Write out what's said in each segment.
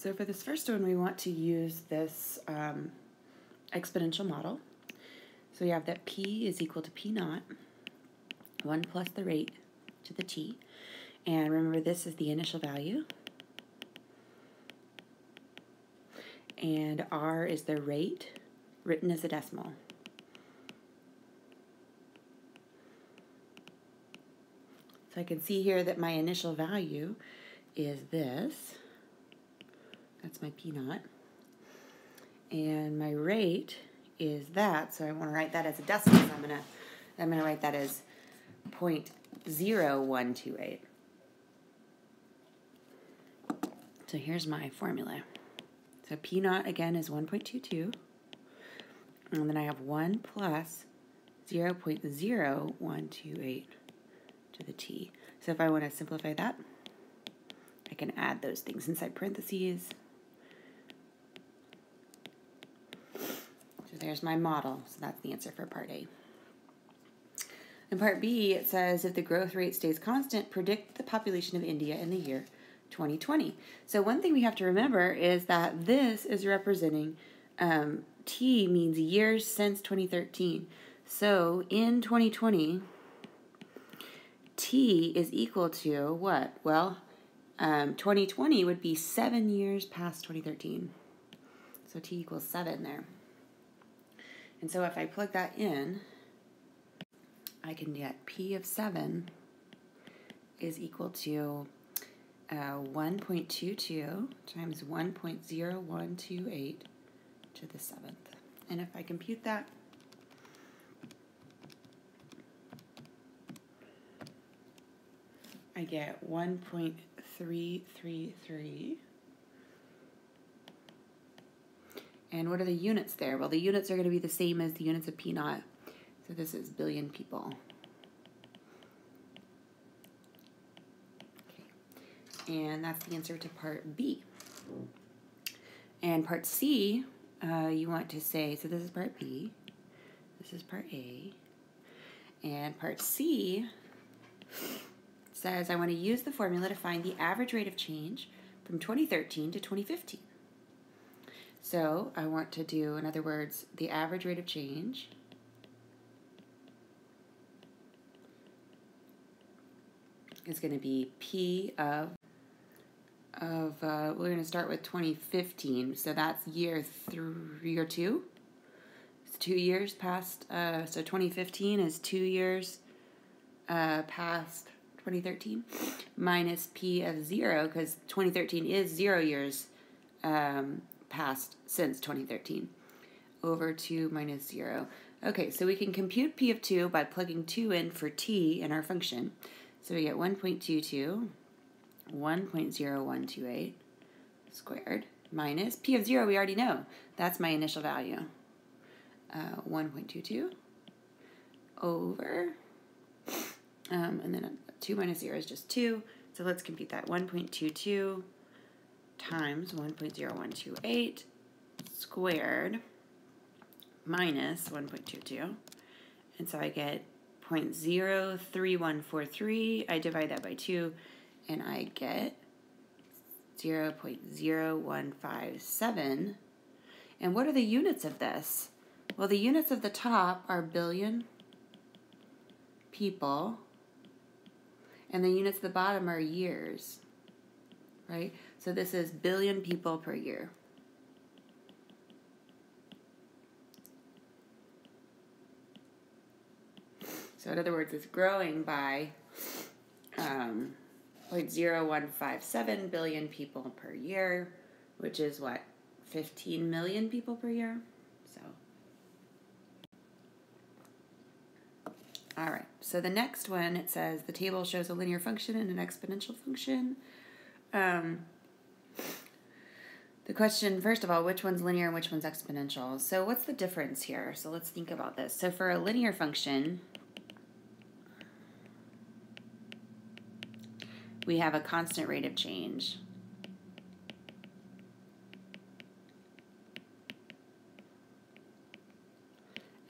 So for this first one, we want to use this exponential model. So we have that p is equal to p naught, 1 plus the rate to the t. And remember, this is the initial value. And r is the rate written as a decimal. So I can see here that my initial value is this. That's my p naught. And my rate is that, so I want to write that as a decimal, so I'm gonna write that as 0.0128. So here's my formula. So p naught again is 1.22, and then I have 1 plus 0.0128 to the t. So if I want to simplify that, I can add those things inside parentheses. So there's my model. So that's the answer for part A. In part B, it says, if the growth rate stays constant, predict the population of India in the year 2020. So one thing we have to remember is that this is representing, T means years since 2013. So in 2020, T is equal to what? Well, 2020 would be 7 years past 2013. So T equals 7 there. And so if I plug that in, I can get P of 7 is equal to 1.22 times 1.0128 to the 7th. And if I compute that, I get 1.333. And what are the units there? Well, the units are going to be the same as the units of P naught. So this is billion people. Okay. And that's the answer to part B. And part C, you want to say, so this is part B, this is part A, and part C says I want to use the formula to find the average rate of change from 2013 to 2015. So I want to do, in other words, the average rate of change is going to be P of we're going to start with 2015. So that's year 2. It's 2 years past, so 2015 is 2 years past 2013, minus P of 0, because 2013 is 0 years past since 2013, over 2 minus 0. Okay, so we can compute P of 2 by plugging 2 in for T in our function. So we get 1.22, 1.0128 squared, minus P of 0 we already know. That's my initial value. 1.22 over, and then 2 minus 0 is just 2. So let's compute that. 1.22 times 1.0128 squared minus 1.22. And so I get 0.03143. I divide that by 2, and I get 0.0157. And what are the units of this? Well, the units of the top are billion people, and the units at the bottom are years, right? So this is billion people per year. So in other words, it's growing by 0.0157 billion people per year, which is what, 15 million people per year? So, all right. So the next one, it says the table shows a linear function and an exponential function. The question, first of all, which one's linear and which one's exponential? So what's the difference here? So let's think about this. So for a linear function, we have a constant rate of change.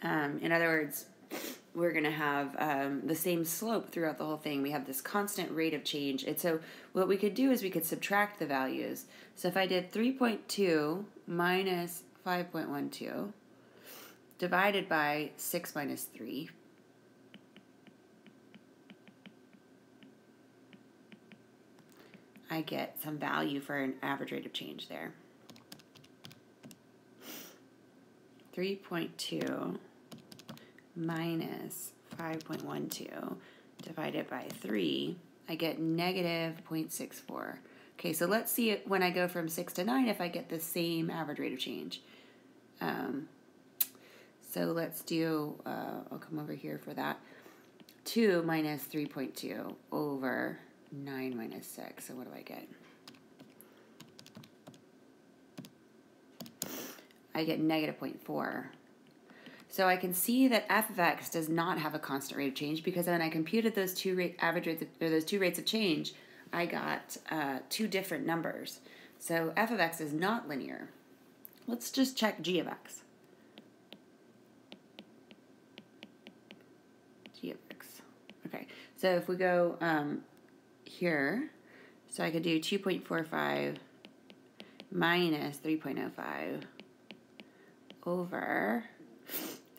In other words, we're going to have the same slope throughout the whole thing. We have this constant rate of change. And so what we could do is we could subtract the values. So if I did 3.2 minus 5.12 divided by 6 minus 3, I get some value for an average rate of change there. 3.2 minus 5.12 divided by 3, I get negative 0.64. Okay, so let's see it when I go from 6 to 9 if I get the same average rate of change. So let's do, I'll come over here for that. 2 minus 3.2 over 9 minus 6. So what do I get? I get negative 0.4. So I can see that f of x does not have a constant rate of change because when I computed those two rates of change, I got two different numbers. So f of x is not linear. Let's just check g of x. G of x. Okay, so if we go here, so I could do 2.45 minus 3.05 over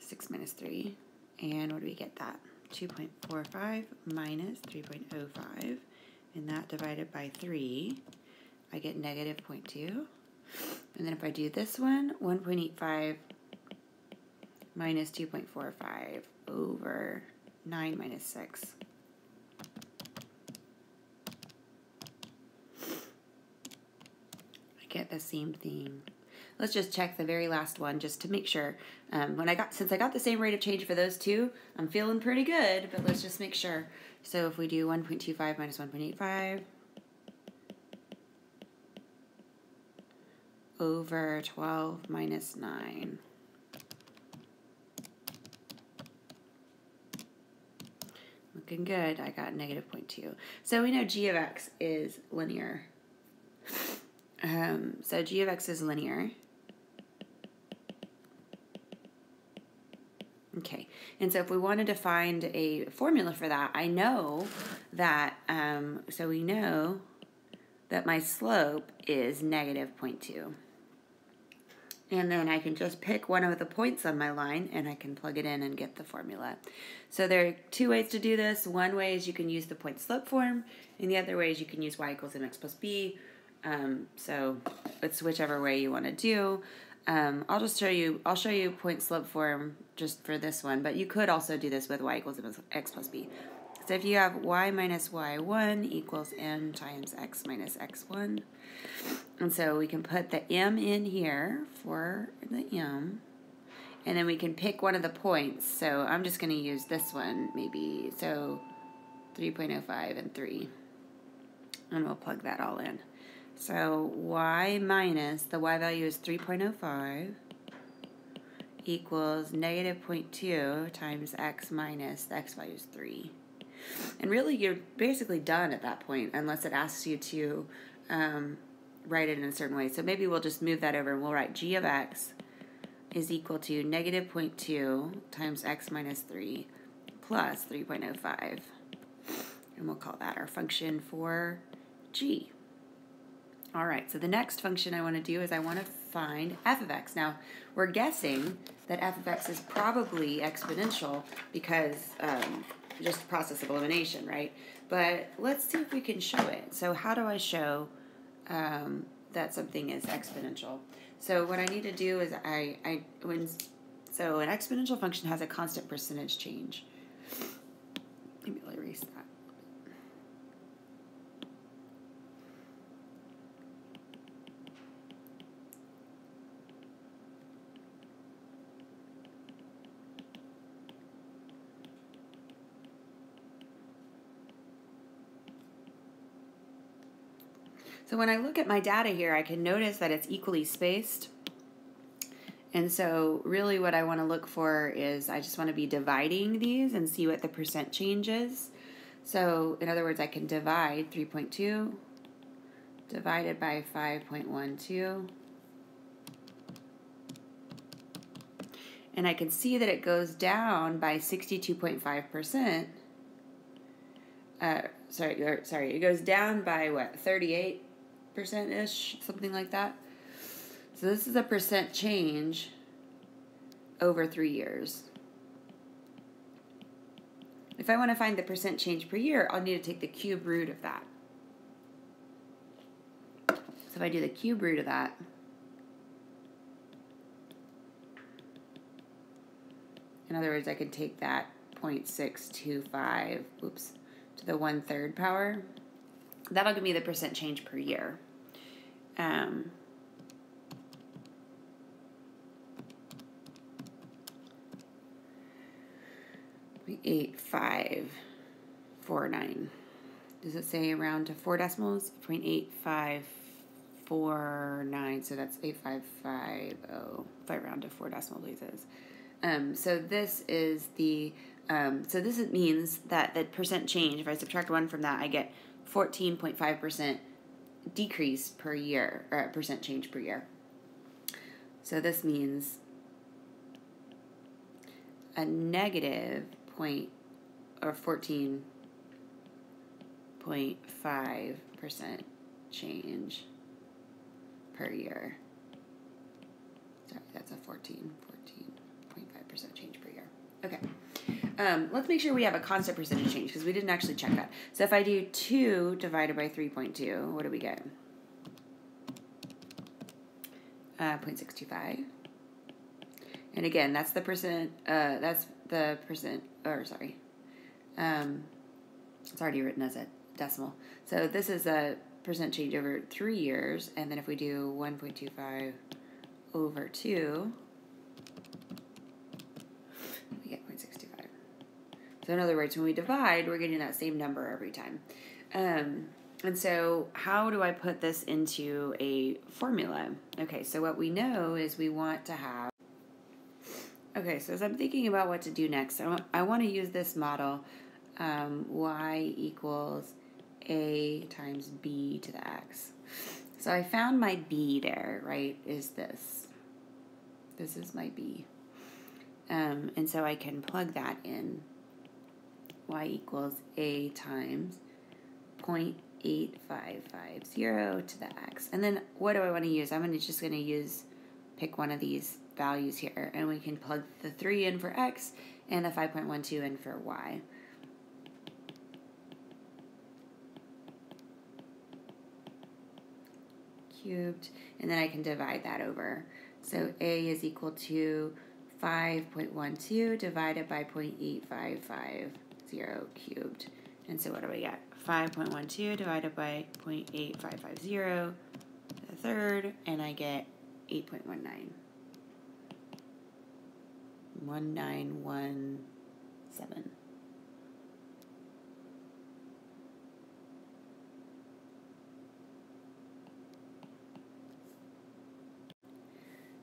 6 minus 3, and what do we get that? 2.45 minus 3.05, and that divided by 3, I get negative 0.2. And then if I do this one, 1.85 minus 2.45 over 9 minus 6. I get the same thing. Let's just check the very last one just to make sure. Since I got the same rate of change for those two, I'm feeling pretty good, but let's just make sure. So if we do 1.25 minus 1.85 over 12 minus 9. Looking good. I got negative 0.2. So we know g of x is linear. So g of x is linear. Okay, and so if we wanted to find a formula for that, I know that, so we know that my slope is negative 0.2. And then I can just pick one of the points on my line and I can plug it in and get the formula. So there are two ways to do this. One way is you can use the point slope form, and the other way is you can use y equals mx plus b. So it's whichever way you want to do. I'll show you point slope form just for this one, but you could also do this with y equals x plus b. So if you have y minus y1 equals m times x minus x1, and so we can put the m in here for the m, and then we can pick one of the points. So I'm just going to use this one maybe, so 3.05 and 3, and we'll plug that all in. So y minus, the y value is 3.05 equals negative 0.2 times x minus, the x value is 3. And really you're basically done at that point unless it asks you to write it in a certain way. So maybe we'll just move that over and we'll write g of x is equal to negative 0.2 times x minus 3 plus 3.05. And we'll call that our function for g. All right, so the next function I want to do is I want to find f of x. Now, we're guessing that f of x is probably exponential because just process of elimination, right? But let's see if we can show it. So how do I show that something is exponential? So what I need to do is so an exponential function has a constant percentage change. Maybe I'll erase that. So when I look at my data here, I can notice that it's equally spaced. And so really what I want to look for is I just want to be dividing these and see what the percent change is. So in other words, I can divide 3.2 divided by 5.12. And I can see that it goes down by 62.5%. Sorry, it goes down by what, 38%-ish, something like that. So this is a percent change over 3 years. If I want to find the percent change per year, I'll need to take the cube root of that. So if I do the cube root of that, in other words, I could take that 0.625, to the 1/3 power. That'll give me the percent change per year. 0.8549. Does it say around to 4 decimals? 0.8549. So that's 8550. If I round to 4 decimal places. So this is the means that the percent change, if I subtract 1 from that, I get 14.5% decrease per year, or percent change per year. So this means a negative 14.5% change per year. Sorry, that's a 14.5% change per year. Okay. Let's make sure we have a constant percentage change because we didn't actually check that. So if I do 2 divided by 3.2, what do we get? 0.625. And again, that's the percent, it's already written as a decimal. So this is a percent change over 3 years, and then if we do 1.25 over 2, we get 0.625. So in other words, when we divide, we're getting that same number every time. And so how do I put this into a formula? Okay, so what we know is we want to have... Okay, so as I'm thinking about what to do next, I want to use this model, y equals a times b to the x. So I found my b there, right, is this. This is my b. And so I can plug that in. Y equals a times 0.8550 to the x. And then what do I want to use? I'm just going to pick one of these values here, and we can plug the 3 in for x and the 5.12 in for y. Cubed, and then I can divide that over. So a is equal to 5.12 divided by 0.8550 cubed. And so what do we get? 5.12 divided by 0.8550 to the third, and I get 8.19. 1917.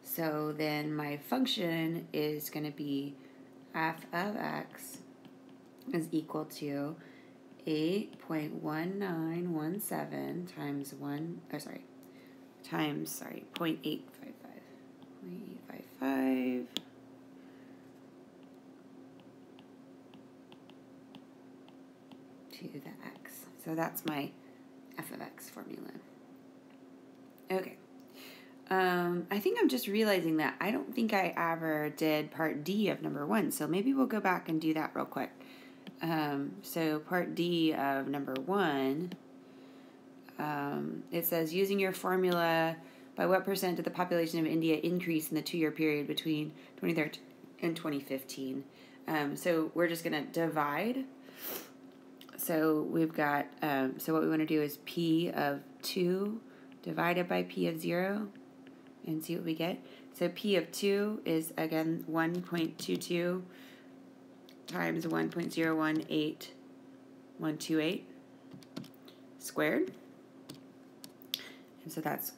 So then my function is going to be f of x is equal to 8.1917 times 0.855. 0.855 to the x. So that's my f of x formula. Okay. I think I'm just realizing that I don't think I ever did part D of number 1, so maybe we'll go back and do that real quick. So part D of number 1, it says, using your formula, by what percent did the population of India increase in the 2-year period between 2013 and 2015? So we're just going to divide. So we've got, so what we want to do is P of 2 divided by P of 0 and see what we get. So P of 2 is, again, 1.22 times 1.018128 squared. And so that's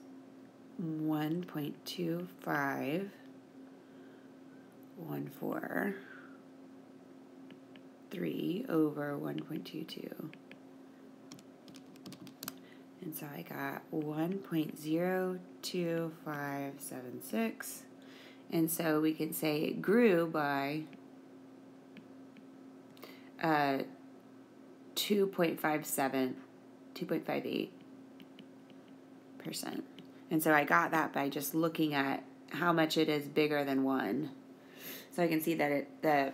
1.25143 over 1.22. And so I got 1.02576, And so we can say it grew by 2.58%. And so I got that by just looking at how much it is bigger than 1. So I can see that the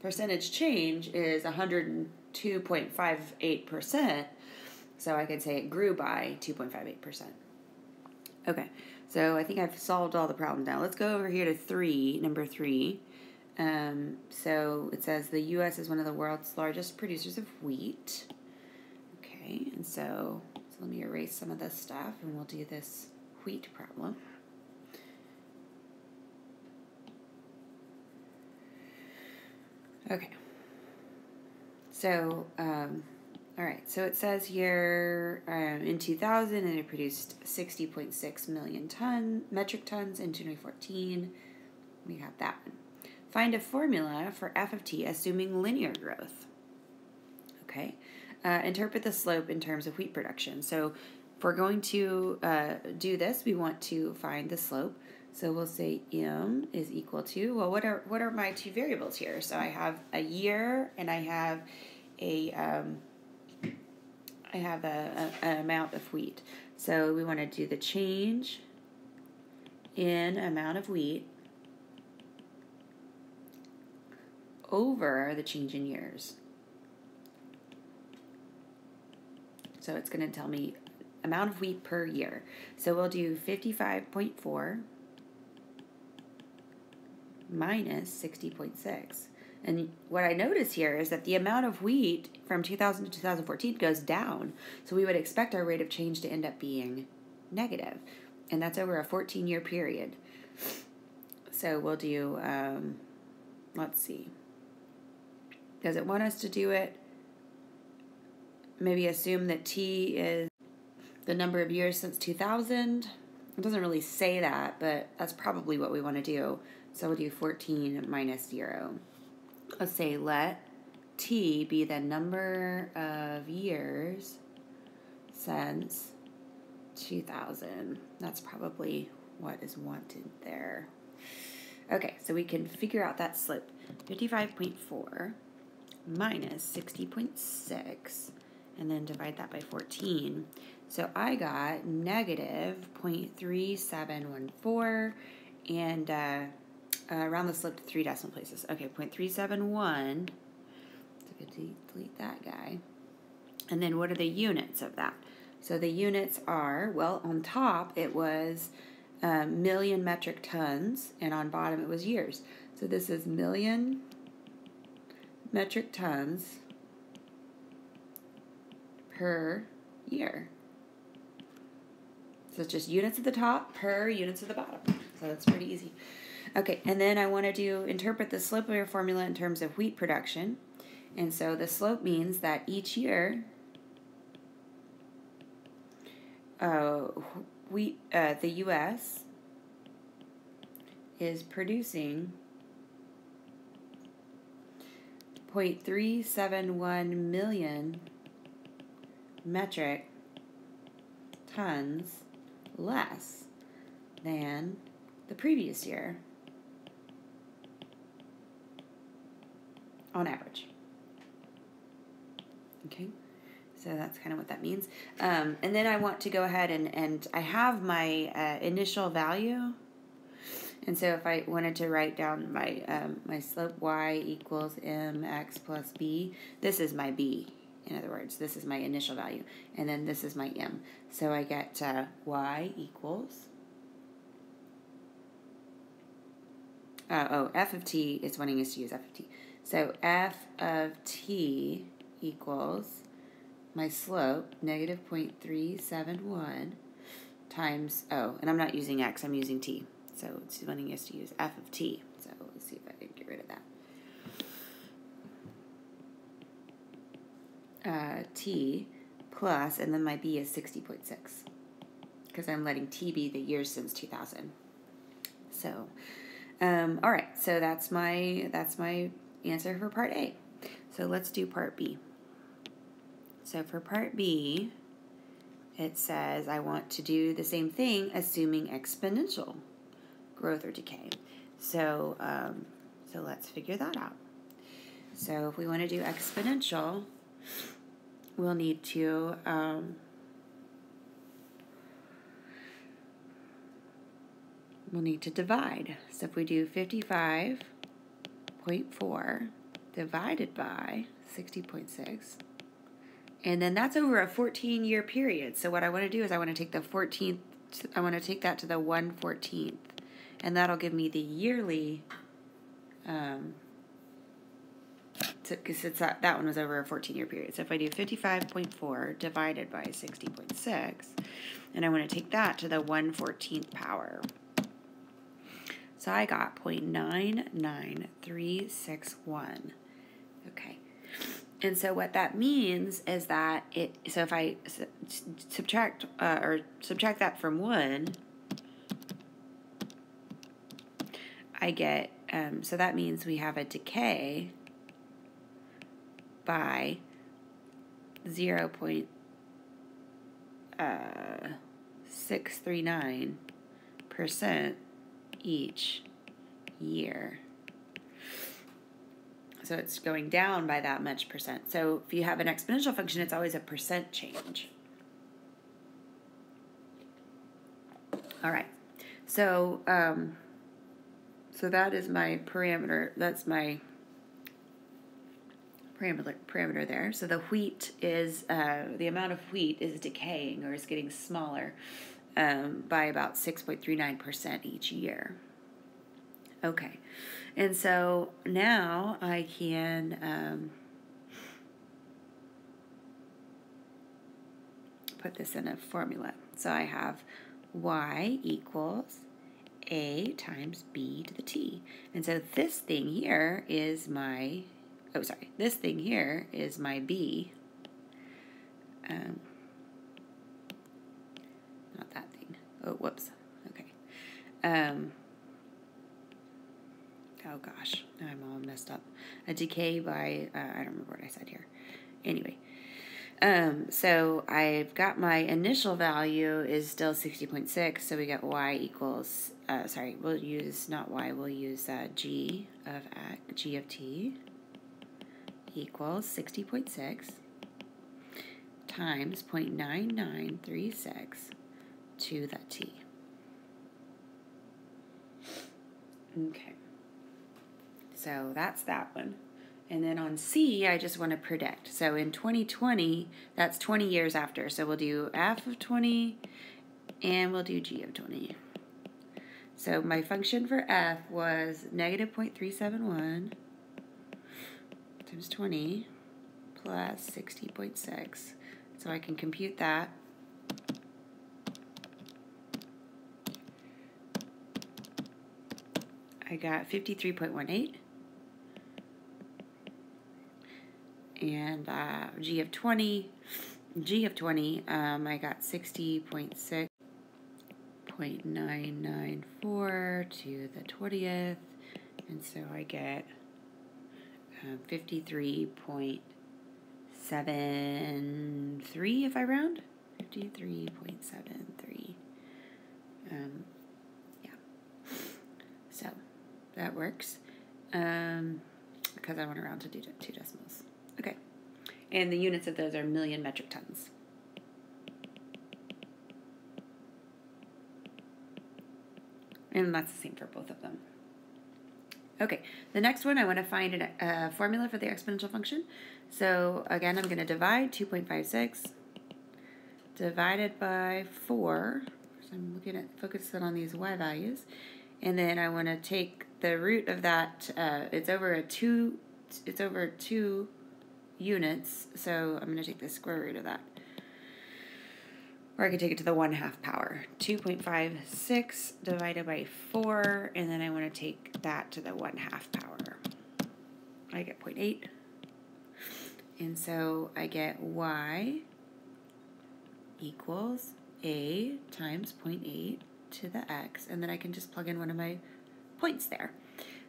percentage change is 102.58%. So I can say it grew by 2.58%. Okay, so I think I've solved all the problems now. Let's go over here to number 3. So it says the U.S. is one of the world's largest producers of wheat. Okay, and so let me erase some of this stuff, and we'll do this wheat problem. Okay. So, all right. So it says here in 2000, and it produced 60.6 million metric tons in 2014. We have that one. Find a formula for f of t assuming linear growth. Okay. Interpret the slope in terms of wheat production. So if we're going to do this, we want to find the slope. So we'll say m is equal to, well, what are my two variables here? So I have a year and I have an amount of wheat. So we want to do the change in amount of wheat over the change in years. So it's going to tell me amount of wheat per year. So we'll do 55.4 minus 60.6. And what I notice here is that the amount of wheat from 2000 to 2014 goes down. So we would expect our rate of change to end up being negative. And that's over a 14-year period. So we'll do, let's see. Does it want us to do it? Maybe assume that t is the number of years since 2000. It doesn't really say that, but that's probably what we want to do. So we'll do 14 minus 0. Let's say let t be the number of years since 2000. That's probably what is wanted there. Okay, so we can figure out that slope. 55.4 minus 60.6, and then divide that by 14. So I got negative 0.3714, and round the slope to 3 decimal places. Okay, 0.371. So I could delete that guy. And then what are the units of that? So the units are, well, on top it was million metric tons, and on bottom it was years. So this is million metric tons per year. So it's just units at the top per units at the bottom. So that's pretty easy. Okay, and then I want to interpret the slope of your formula in terms of wheat production. And so the slope means that each year the U.S. is producing 0.371 million metric tons less than the previous year on average. Okay, so that's kind of what that means. And then I want to go ahead and I have my initial value. And so if I wanted to write down my my slope y equals mx plus b, this is my b. In other words, this is my initial value. And then this is my m. So I get y equals, f of t is wanting us to use f of t. So f of t equals my slope, negative 0.371 times, and I'm not using x, I'm using t. So it's wanting us to use f of t. So let's see if I can get rid of that. T plus, and then my b is 60.6 because I'm letting t be the years since 2000. So, all right. So that's my answer for part A. So let's do part B. So for part B, it says I want to do the same thing assuming exponential growth or decay. So, so let's figure that out. So if we want to do exponential, we'll need to divide. So if we do 55.4 divided by 60.6, and then that's over a 14-year period. So what I want to do is I want to take the 14th, I want to take that to the 1/14th, and that'll give me the yearly, because that one was over a 14-year period. So if I do 55.4 divided by 60.6, and I want to take that to the 1/14th power. So I got 0.99361. Okay. And so what that means is that so if I subtract that from 1, I get, so that means we have a decay by 0.639% each year. So it's going down by that much percent. So if you have an exponential function, it's always a percent change. All right. So so that is my parameter. That's my parameter there. So the wheat is the amount of wheat is decaying or is getting smaller by about 6.39% each year. Okay, and so now I can put this in a formula. So I have y equals a times b to the t. And so this thing here is my, this thing here is my b. Not that thing. Oh, whoops. Okay. Oh gosh, now I'm all messed up. A decay by, I don't remember what I said here. Anyway, so I've got my initial value is still 60.6, so we got y equals, we'll use, not y, we'll use g of t equals 60.6 times 0.9936 to the t. Okay. So that's that one. And then on C, I just want to predict. So in 2020, that's 20 years after. So we'll do f of 20 and we'll do g of 20. So my function for f was negative 0.371 times 20 plus 60.6. So I can compute that. I got 53.18. And g of 20, I got 60.6.994 to the 20th, and so I get 53.73 if I round, 53.73. Yeah, so that works because I want to round to 2 decimals. Okay, and the units of those are million metric tons. And that's the same for both of them. Okay, the next one I want to find a formula for the exponential function. So again, I'm going to divide 2.56 divided by 4. So I'm looking at focusing on these y values, and then I want to take the root of that. It's over 2 units, so I'm going to take the square root of that. Or I could take it to the 1/2 power. 2.56 divided by 4, and then I want to take that to the 1/2 power. I get 0.8. And so I get y equals a times 0.8 to the x, and then I can just plug in one of my points there.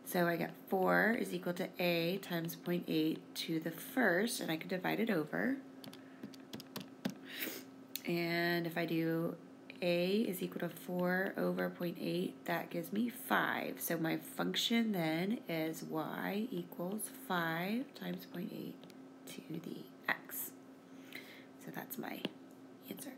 So I get 4 is equal to a times 0.8 to the first, and I can divide it over. And if I do a is equal to 4 over 0.8. That gives me 5. So my function then is y equals 5 times 0.8 to the x. So that's my answer.